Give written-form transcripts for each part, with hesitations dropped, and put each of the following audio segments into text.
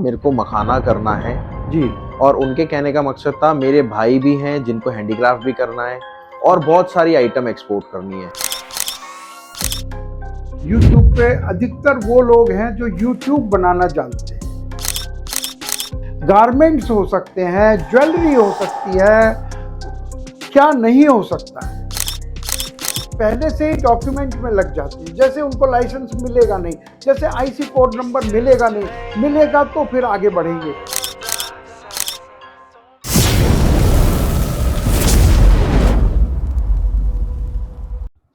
मेरे को मखाना करना है जी। और उनके कहने का मकसद था मेरे भाई भी हैं जिनको हैंडीक्राफ्ट भी करना है और बहुत सारी आइटम एक्सपोर्ट करनी है। YouTube पे अधिकतर वो लोग हैं जो YouTube बनाना जानते हैं। गारमेंट्स हो सकते हैं, ज्वेलरी हो सकती है, क्या नहीं हो सकता है। पहले से ही डॉक्यूमेंट में लग जाती है, जैसे उनको लाइसेंस मिलेगा नहीं, जैसे आईसी कोड नंबर मिलेगा नहीं, मिलेगा तो फिर आगे बढ़ेंगे।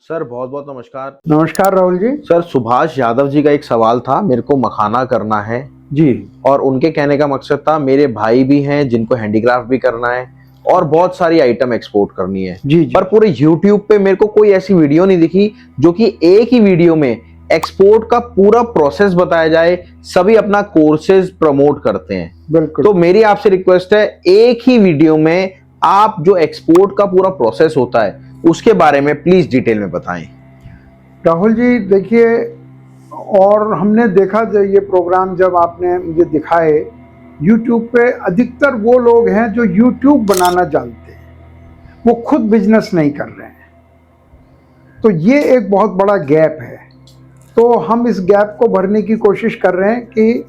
सर बहुत बहुत नमस्कार। नमस्कार राहुल जी। सर सुभाष यादव जी का एक सवाल था, मेरे को मखाना करना है जी। और उनके कहने का मकसद था मेरे भाई भी हैं जिनको हैंडीक्राफ्ट भी करना है और बहुत सारी आइटम एक्सपोर्ट करनी है। जी जी। पर पूरे YouTube पे मेरे को कोई ऐसी वीडियो नहीं दिखी जो कि एक ही वीडियो में एक्सपोर्ट का पूरा प्रोसेस बताया जाए। सभी अपना कोर्सेज प्रमोट करते हैं। बिल्कुल। तो मेरी आपसे रिक्वेस्ट है, एक ही वीडियो में आप जो एक्सपोर्ट का पूरा प्रोसेस होता है उसके बारे में प्लीज डिटेल में बताएं। राहुल जी देखिए, और हमने देखा ये प्रोग्राम जब आपने मुझे दिखाए, YouTube पे अधिकतर वो लोग हैं जो YouTube बनाना जानते हैं, वो खुद बिजनेस नहीं कर रहे हैं। तो ये एक बहुत बड़ा गैप है। तो हम इस गैप को भरने की कोशिश कर रहे हैं कि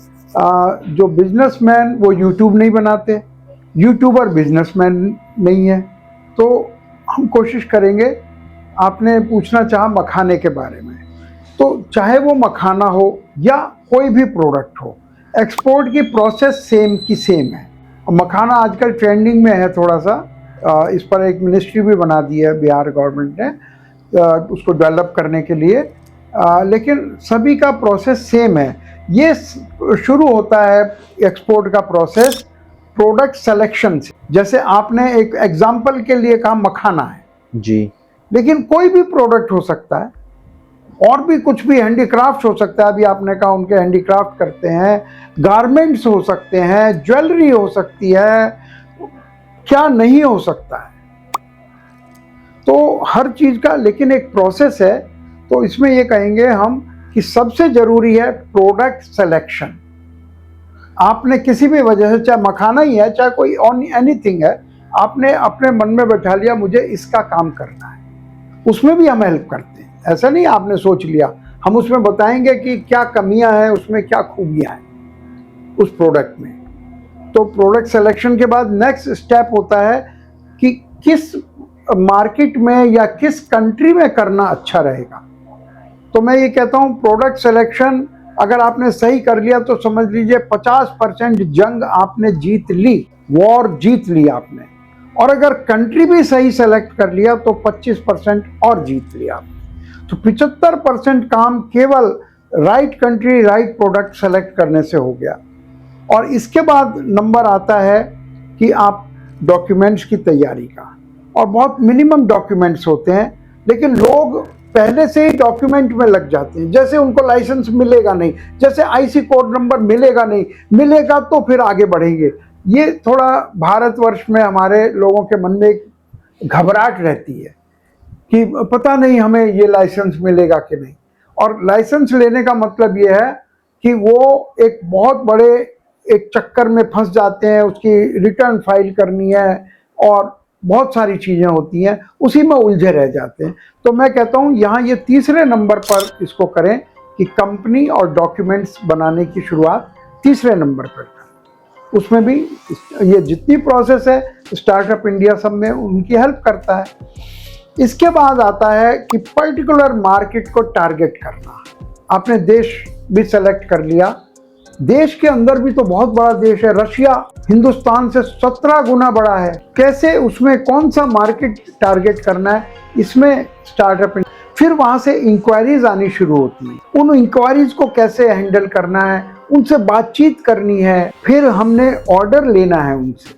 जो बिजनेसमैन वो YouTube नहीं बनाते, यूट्यूबर बिजनेसमैन नहीं है। तो हम कोशिश करेंगे। आपने पूछना चाहा मखाने के बारे में, तो चाहे वो मखाना हो या कोई भी प्रोडक्ट हो, एक्सपोर्ट की प्रोसेस सेम की सेम है। मखाना आजकल ट्रेंडिंग में है थोड़ा सा, इस पर एक मिनिस्ट्री भी बना दी है बिहार गवर्नमेंट ने उसको डेवलप करने के लिए, लेकिन सभी का प्रोसेस सेम है। ये शुरू होता है एक्सपोर्ट का प्रोसेस प्रोडक्ट सिलेक्शन से। जैसे आपने एक एग्जांपल के लिए कहा मखाना है जी, लेकिन कोई भी प्रोडक्ट हो सकता है, और भी कुछ भी हैंडीक्राफ्ट हो सकता है। अभी आपने कहा उनके हैंडीक्राफ्ट करते हैं, गारमेंट्स हो सकते हैं, ज्वेलरी हो सकती है, क्या नहीं हो सकता है। तो हर चीज़ का लेकिन एक प्रोसेस है। तो इसमें ये कहेंगे हम कि सबसे ज़रूरी है प्रोडक्ट सिलेक्शन। आपने किसी भी वजह से, चाहे मखाना ही है चाहे कोई एनीथिंग है, आपने अपने मन में बैठा लिया मुझे इसका काम करना है, उसमें भी हम हेल्प करते हैं। ऐसा नहीं आपने सोच लिया, हम उसमें बताएंगे कि क्या कमियां हैं, उसमें क्या खूबियां हैं उस प्रोडक्ट में। तो प्रोडक्ट सिलेक्शन के बाद नेक्स्ट स्टेप होता है कि किस मार्केट में या किस कंट्री में करना अच्छा रहेगा। तो मैं ये कहता हूँ प्रोडक्ट सिलेक्शन अगर आपने सही कर लिया तो समझ लीजिए 50% जंग आपने जीत ली, वॉर जीत ली आपने। और अगर कंट्री भी सही सेलेक्ट कर लिया तो 25% और जीत लिया। तो 75% काम केवल right country right product select करने से हो गया। और इसके बाद नंबर आता है कि आप डॉक्यूमेंट्स की तैयारी का, और बहुत मिनिमम डॉक्यूमेंट्स होते हैं, लेकिन लोग पहले से ही डॉक्यूमेंट में लग जाते हैं, जैसे उनको लाइसेंस मिलेगा नहीं, जैसे आईसी कोड नंबर मिलेगा नहीं, मिलेगा तो फिर आगे बढ़ेंगे। ये थोड़ा भारतवर्ष में हमारे लोगों के मन में एक घबराहट रहती है कि पता नहीं हमें ये लाइसेंस मिलेगा कि नहीं। और लाइसेंस लेने का मतलब ये है कि वो एक बहुत बड़े एक चक्कर में फंस जाते हैं, उसकी रिटर्न फाइल करनी है और बहुत सारी चीज़ें होती हैं, उसी में उलझे रह जाते हैं। तो मैं कहता हूँ यहाँ ये तीसरे नंबर पर इसको करें कि कंपनी और डॉक्यूमेंट्स बनाने की शुरुआत तीसरे नंबर पर करें। उसमें भी ये जितनी प्रोसेस है स्टार्टअप इंडिया सब में उनकी हेल्प करता है। इसके बाद आता है कि पर्टिकुलर मार्केट को टारगेट करना। आपने देश भी सेलेक्ट कर लिया, देश के अंदर भी तो बहुत बड़ा देश है, रशिया हिंदुस्तान से 17 गुना बड़ा है। कैसे, उसमें कौन सा मार्केट टारगेट करना है, इसमें स्टार्टअप। फिर वहां से इंक्वायरीज आनी शुरू होती है, उन इंक्वायरीज को कैसे हैंडल करना है, उनसे बातचीत करनी है, फिर हमने ऑर्डर लेना है उनसे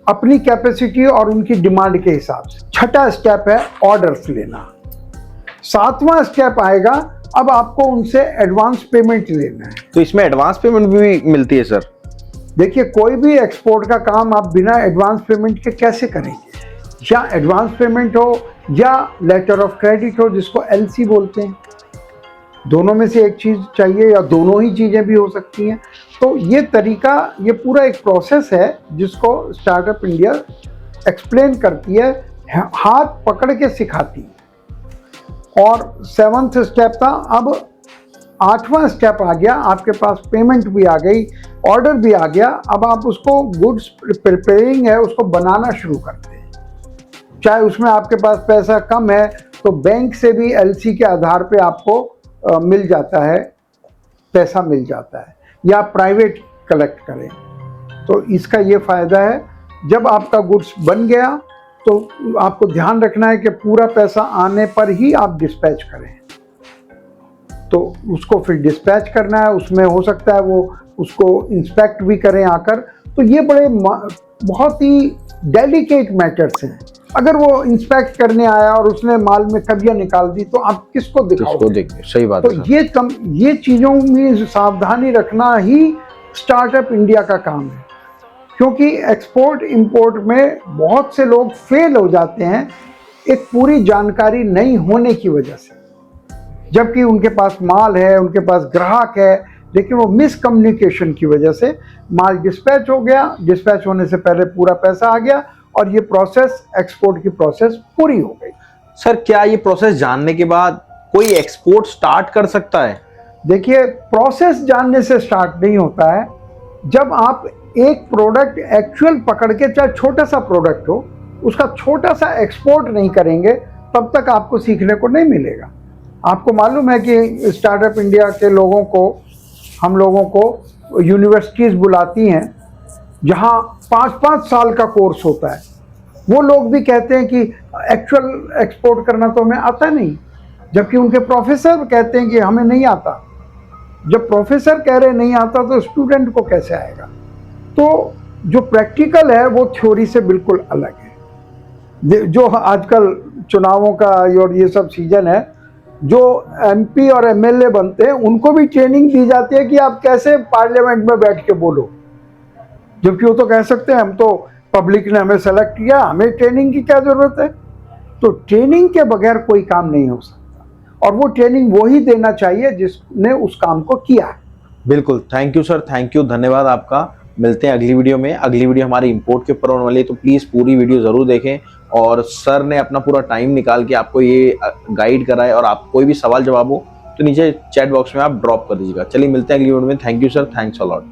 अपनी कैपेसिटी और उनकी डिमांड के हिसाब से। छठा स्टेप है ऑर्डर्स लेना। सातवां स्टेप आएगा, अब आपको उनसे एडवांस पेमेंट लेना है। तो इसमें एडवांस पेमेंट भी मिलती है सर? देखिए, कोई भी एक्सपोर्ट का काम आप बिना एडवांस पेमेंट के कैसे करेंगे? या एडवांस पेमेंट हो या लेटर ऑफ क्रेडिट हो, जिसको एलसी बोलते हैं, दोनों में से एक चीज़ चाहिए या दोनों ही चीज़ें भी हो सकती हैं। तो ये तरीका, ये पूरा एक प्रोसेस है जिसको स्टार्टअप इंडिया एक्सप्लेन करती है, हाथ पकड़ के सिखाती है। और 7वां स्टेप था, अब 8वां स्टेप आ गया, आपके पास पेमेंट भी आ गई, ऑर्डर भी आ गया। अब आप उसको गुड्स प्रिपेयरिंग है उसको बनाना शुरू करते हैं। चाहे उसमें आपके पास पैसा कम है तो बैंक से भी एलसी के आधार पे आपको मिल जाता है, पैसा मिल जाता है, या प्राइवेट कलेक्ट करें। तो इसका ये फ़ायदा है, जब आपका गुड्स बन गया तो आपको ध्यान रखना है कि पूरा पैसा आने पर ही आप डिस्पैच करें। तो उसको फिर डिस्पैच करना है, उसमें हो सकता है वो उसको इंस्पेक्ट भी करें आकर। तो ये बड़े बहुत ही डेलिकेट मैटर्स हैं। अगर वो इंस्पेक्ट करने आया और उसने माल में कबियां निकाल दी तो आप किसको दिखाओगे? सही बात तो है। ये चीज़ों में सावधानी रखना ही स्टार्टअप इंडिया का काम है, क्योंकि एक्सपोर्ट इंपोर्ट में बहुत से लोग फेल हो जाते हैं एक पूरी जानकारी नहीं होने की वजह से। जबकि उनके पास माल है, उनके पास ग्राहक है, लेकिन वो मिसकम्युनिकेशन की वजह से माल डिस्पैच हो गया, डिस्पैच होने से पहले पूरा पैसा आ गया और ये प्रोसेस, एक्सपोर्ट की प्रोसेस पूरी हो गई। सर, क्या ये प्रोसेस जानने के बाद कोई एक्सपोर्ट स्टार्ट कर सकता है? देखिए, प्रोसेस जानने से स्टार्ट नहीं होता है। जब आप एक प्रोडक्ट एक्चुअल पकड़ के, चाहे छोटा सा प्रोडक्ट हो, उसका छोटा सा एक्सपोर्ट नहीं करेंगे तब तक आपको सीखने को नहीं मिलेगा। आपको मालूम है कि स्टार्टअप इंडिया के लोगों को, हम लोगों को यूनिवर्सिटीज़ बुलाती हैं जहाँ 5-5 साल का कोर्स होता है। वो लोग भी कहते हैं कि एक्चुअल एक्सपोर्ट करना तो हमें आता नहीं, जबकि उनके प्रोफेसर कहते हैं कि हमें नहीं आता। जब प्रोफेसर कह रहे नहीं आता तो स्टूडेंट को कैसे आएगा? तो जो प्रैक्टिकल है वो थ्योरी से बिल्कुल अलग है। जो आजकल चुनावों का और ये सब सीजन है, जो एमपी और एमएलए बनते हैं उनको भी ट्रेनिंग दी जाती है कि आप कैसे पार्लियामेंट में बैठ के बोलो, जबकि वो तो कह सकते हैं हम तो, पब्लिक ने हमें सेलेक्ट किया, हमें ट्रेनिंग की क्या ज़रूरत है? तो ट्रेनिंग के बगैर कोई काम नहीं हो सकता, और वो ट्रेनिंग वो ही देना चाहिए जिसने उस काम को किया है। बिल्कुल, thank you sir, thank you, धन्यवाद आपका। मिलते हैं अगली वीडियो में। अगली वीडियो हमारी इंपोर्ट के ऊपर होने वाली है, तो प्लीज़ पूरी वीडियो ज़रूर देखें। और सर ने अपना पूरा टाइम निकाल के आपको ये गाइड करा है, और आप कोई भी सवाल जवाब हो तो नीचे चैट बॉक्स में आप ड्रॉप कर दीजिएगा। चलिए मिलते हैं अगली वीडियो में। Thank you sir, thanks a lot.